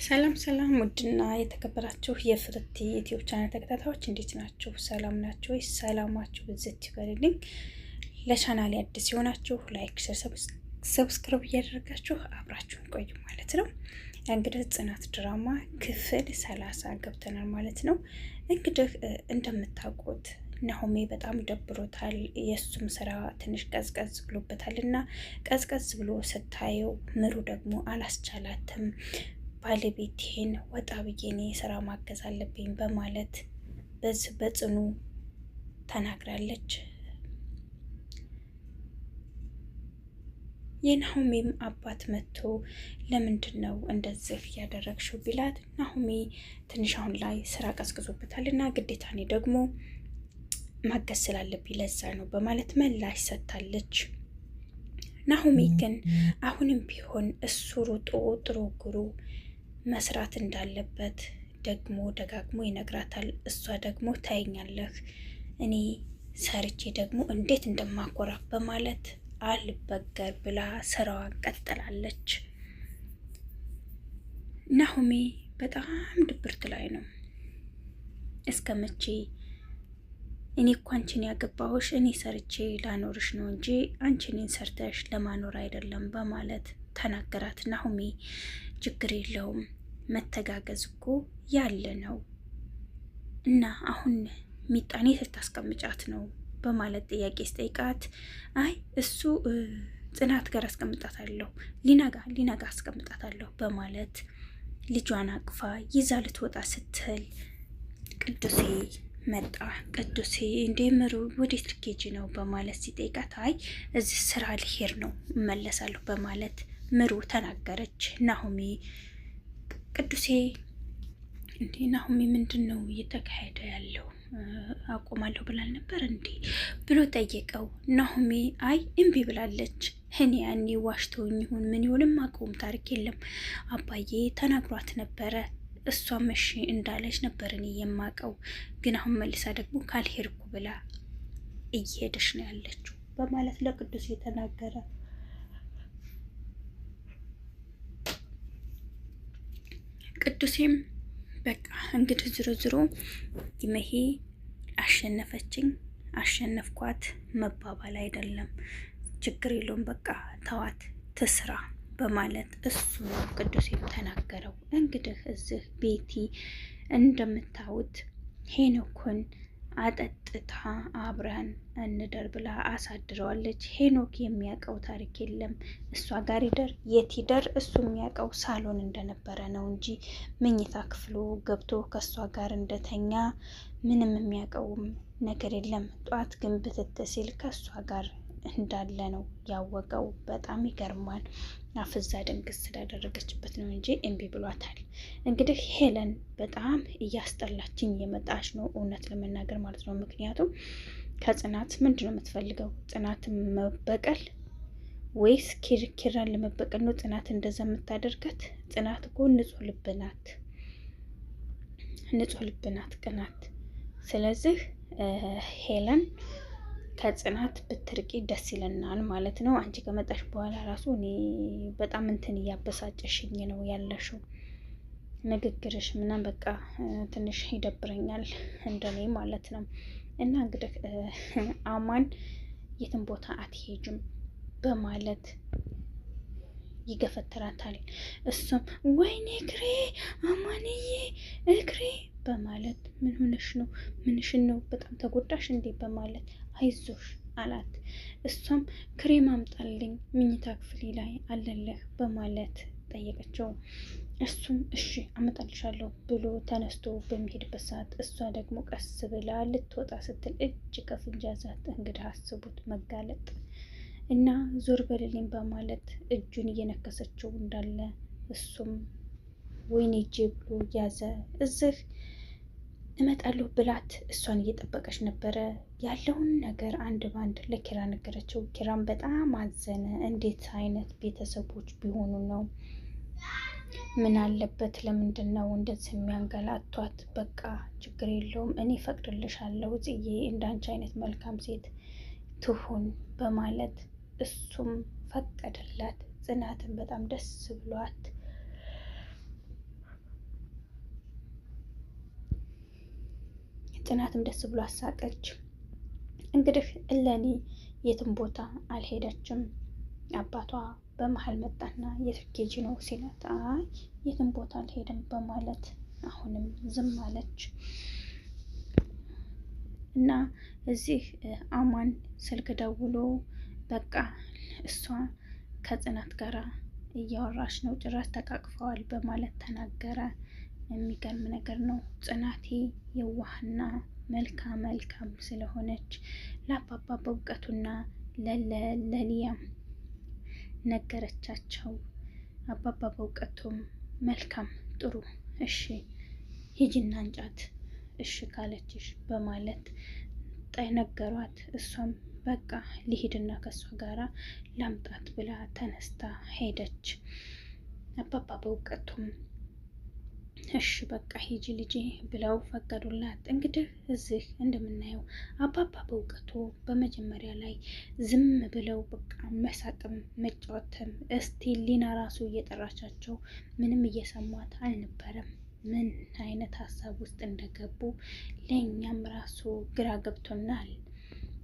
ሰላም ሰላም ውድና የተከበራችሁ የፍርት ዩቲዩብ ቻናል ተከታታዮች እንዴት ናችሁ? ሰላም ናችሁ ወይ? ሰላማችሁ ብዝት ይበልልኝ። ለቻናሌ አዲስ የሆናችሁ ላይክ፣ ሰብስክራይብ እያደረጋችሁ አብራችሁን ቆዩ ማለት ነው። እንግዲህ ጽናት ድራማ ክፍል 30 ገብተናል ማለት ነው። እንግዲህ እንደምታውቁት ናሆሜ በጣም ደብሮታል። የእሱም ስራ ትንሽ ቀዝቀዝ ብሎበታል እና ቀዝቀዝ ብሎ ስታየው ምሩ ደግሞ አላስቻላትም። ባለቤቴን ወጣ ብዬ እኔ ስራ ማገዝ አለብኝ በማለት በዚህ በጽኑ ተናግራለች። የናሆሜም አባት መጥቶ ለምንድን ነው እንደዚህ ያደረግሽው ቢላት ናሆሜ ትንሽ አሁን ላይ ስራ ቀዝቅዞበታል እና ግዴታ እኔ ደግሞ ማገዝ ስላለብኝ ለዛ ነው በማለት ምላሽ ሰጥታለች። ናሆሜ ግን አሁንም ቢሆን እሱ ሩጦ ጥሮ ግሩ መስራት እንዳለበት ደግሞ ደጋግሞ ይነግራታል። እሷ ደግሞ ታይኛለህ እኔ ሰርቼ ደግሞ እንዴት እንደማኮራ በማለት አልበገር ብላ ስራዋን ቀጥላለች። ናሆሜ በጣም ድብርት ላይ ነው። እስከ መቼ እኔ እኮ አንቺን ያገባሁሽ እኔ ሰርቼ ላኖርሽ ነው እንጂ አንቺ እኔን ሰርተሽ ለማኖር አይደለም በማለት ተናገራት። ናሆሜ ችግር የለውም መተጋገዝ እኮ ያለ ነው እና አሁን ሚጣኔ ልታስቀምጫት ነው በማለት ጥያቄ ስጠይቃት አይ እሱ ጽናት ጋር አስቀምጣታለሁ ሊነጋ አስቀምጣታለሁ በማለት ልጇን አቅፋ ይዛ ልትወጣ ስትል ቅዱሴ መጣ። ቅዱሴ እንዴ ምሩ ወዴት ልትሄጂ ነው በማለት ሲጠይቃት አይ እዚህ ስራ ልሄድ ነው እመለሳለሁ በማለት ምሩ ተናገረች። ናሆሜ ቅዱሴ እንዴ ናሆሜ ምንድን ነው እየተካሄደ ያለው አቆማለሁ ብላል ነበር እንዴ ብሎ ጠየቀው። ናሆሜ አይ እምቢ ብላለች። እኔ ያኔ ዋሽተውኝ ይሁን ምን ይሁንም አውቀውም ታሪክ የለም አባዬ ተናግሯት ነበረ እሷም እሺ እንዳለች ነበር እኔ የማውቀው፣ ግን አሁን መልሳ ደግሞ ካልሄድኩ ብላ እየሄደች ነው ያለችው በማለት ለቅዱስ የተናገረ። ቅዱሴም በቃ እንግዲህ ዝሮ ይመሄ አሸነፈችኝ አሸነፍኳት መባባል አይደለም፣ ችግር የለውም በቃ ተዋት ትስራ በማለት እሱ ቅዱስ ተናገረው። እንግዲህ እዚህ ቤቲ እንደምታዩት ሄኖክን አጠጥታ አብረን እንደር ብላ አሳድረዋለች። ሄኖክ የሚያውቀው ታሪክ የለም። እሷ ጋር ይደር የት ይደር እሱ የሚያውቀው ሳሎን እንደነበረ ነው እንጂ መኝታ ክፍሉ ገብቶ ከእሷ ጋር እንደተኛ ምንም የሚያውቀውም ነገር የለም። ጧት ግን ብትት ሲል ከእሷ ጋር እንዳለ ነው ያወቀው። በጣም ይገርማል። አፍዛ ድንግስ ስላደረገችበት ነው እንጂ እምቢ ብሏታል። እንግዲህ ሄለን በጣም እያስጠላችኝ የመጣች ነው እውነት ለመናገር ማለት ነው። ምክንያቱም ከጽናት ምንድን ነው የምትፈልገው? ጽናት መበቀል ወይስ ኪራን ለመበቀል ነው ጽናት እንደዛ የምታደርጋት? ጽናት እኮ ንጹህ ልብ ናት ቅናት። ስለዚህ ሄለን ከጽናት ብትርቂ ደስ ይለናል ማለት ነው። አንቺ ከመጣሽ በኋላ ራሱ እኔ በጣም እንትን እያበሳጨሽኝ ነው ያለሽው ንግግርሽ ምናምን በቃ ትንሽ ይደብረኛል እንደኔ ማለት ነው። እና እንግዲህ አማን የትም ቦታ አትሄጅም በማለት ይገፈትራታል። እሱም ወይኔ እግሬ አማንዬ እግሬ በማለት ምን ሆነሽ ነው? ምንሽን ነው? በጣም ተጎዳሽ እንዴ? በማለት አይዞሽ አላት። እሷም ክሬም አምጣልኝ ምኝታ ክፍሌ ላይ አለለህ በማለት ጠየቀችው። እሱም እሺ አመጣልሻለሁ ብሎ ተነስቶ በሚሄድበት ሰዓት እሷ ደግሞ ቀስ ብላ ልትወጣ ስትል እጅ ከፍንጅ ያዛት። እንግዲህ አስቡት መጋለጥ እና ዞር በልልኝ በማለት እጁን እየነከሰችው እንዳለ እሱም ወይኔ እጄ ብሎ ያዘ። እዚህ እመጣለሁ ብላት እሷን እየጠበቀች ነበረ። ያለውን ነገር አንድ ባንድ ለኪራ ነገረችው። ኪራም በጣም አዘነ። እንዴት አይነት ቤተሰቦች ቢሆኑ ነው? ምን አለበት? ለምንድን ነው እንደዚህ የሚያንገላቷት? በቃ ችግር የለውም እኔ ፈቅድልሻለሁ ጽዬ እንዳንቺ አይነት መልካም ሴት ትሁን በማለት እሱም ፈቀደላት። ጽናትን በጣም ደስ ብሏት ጽናትም ደስ ብሎ አሳቀች። እንግዲህ እለኒ የትም ቦታ አልሄደችም። አባቷ በመሀል መጣና የትኬጂ ነው ሲላት፣ አይ የትም ቦታ አልሄድም በማለት አሁንም ዝም አለች። እና እዚህ አማን ስልክ ደውሎ በቃ እሷ ከጽናት ጋር እያወራች ነው፣ ጭራሽ ተቃቅፈዋል በማለት ተናገረ። የሚገርም ነገር ነው። ጽናቴ የዋህና መልካም ስለሆነች ለአባባ በእውቀቱና ለሊያም ነገረቻቸው። አባባ በእውቀቱም መልካም ጥሩ እሺ ሂጂና እንጫት እሺ ካለችሽ በማለት ነገሯት። እሷም በቃ ሊሄድና ከእሷ ጋራ ላምጣት ብላ ተነስታ ሄደች። አባባ በእውቀቱም እሺ በቃ ሂጂ ልጄ ብለው ፈቀዱላት። እንግዲህ እዚህ እንደምናየው አባባ በእውቀቱ በመጀመሪያ ላይ ዝም ብለው በቃ መሳቅም መጫወትም እስቲ ሊና ራሱ እየጠራቻቸው ምንም እየሰሟት አልነበረም። ምን አይነት ሀሳብ ውስጥ እንደገቡ ለእኛም ራሱ ግራ ገብቶናል።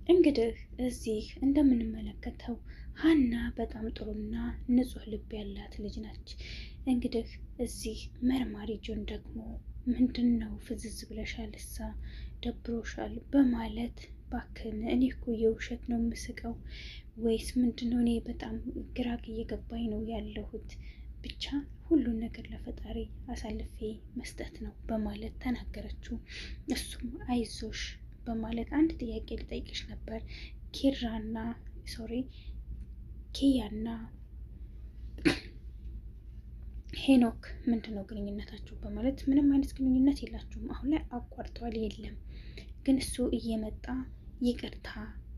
እንግዲህ እዚህ እንደምንመለከተው ሀና በጣም ጥሩና ንጹሕ ልብ ያላት ልጅ ነች። እንግዲህ እዚህ መርማሪ ጆን ደግሞ ምንድን ነው ፍዝዝ ብለሻል፣ እሳ ደብሮሻል በማለት ባክን እኔ እኮ የውሸት ነው የምስቀው ወይስ ምንድን ነው? እኔ በጣም ግራ እየገባኝ ነው ያለሁት። ብቻ ሁሉን ነገር ለፈጣሪ አሳልፌ መስጠት ነው በማለት ተናገረችው። እሱም አይዞሽ በማለት አንድ ጥያቄ ልጠይቅሽ ነበር ኪያና ሄኖክ ምንድን ነው ግንኙነታችሁ በማለት ምንም አይነት ግንኙነት የላችሁም፣ አሁን ላይ አቋርጠዋል። የለም ግን እሱ እየመጣ ይቅርታ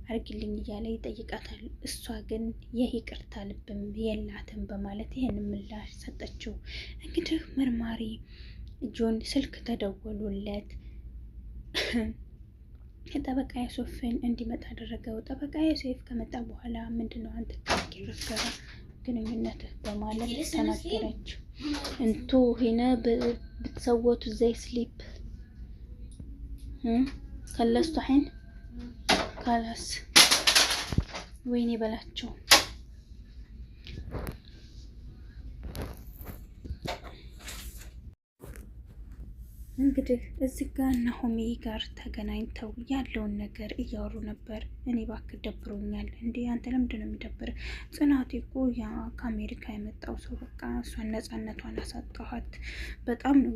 አርግልኝ እያለ ይጠይቃታል። እሷ ግን የይቅርታ ልብም የላትም በማለት ይህን ምላሽ ሰጠችው። እንግዲህ መርማሪ ጆን ስልክ ተደወሉለት። ጠበቃ ዮሴፍን እንዲመጣ አደረገው። ጠበቃ ዮሴፍ ከመጣ በኋላ ምንድነው አንተ ከኪራ ግንኙነትህ በማለት ተናገረች። እንቱ ሂነ ብትሰወቱ ዘይ ስሊፕ ከለስቱ ሐይን ካላስ ወይኔ በላቸው። እንግዲህ እዚህ ጋር ናሆሚ ጋር ተገናኝተው ያለውን ነገር እያወሩ ነበር። እኔ እባክህ ደብሮኛል። እንዴ አንተ ለምንድን ነው የሚደብር? ጽናቴ እኮ ያ ከአሜሪካ የመጣው ሰው በቃ እሷን ነፃነቷን አሳጣኋት። በጣም ነው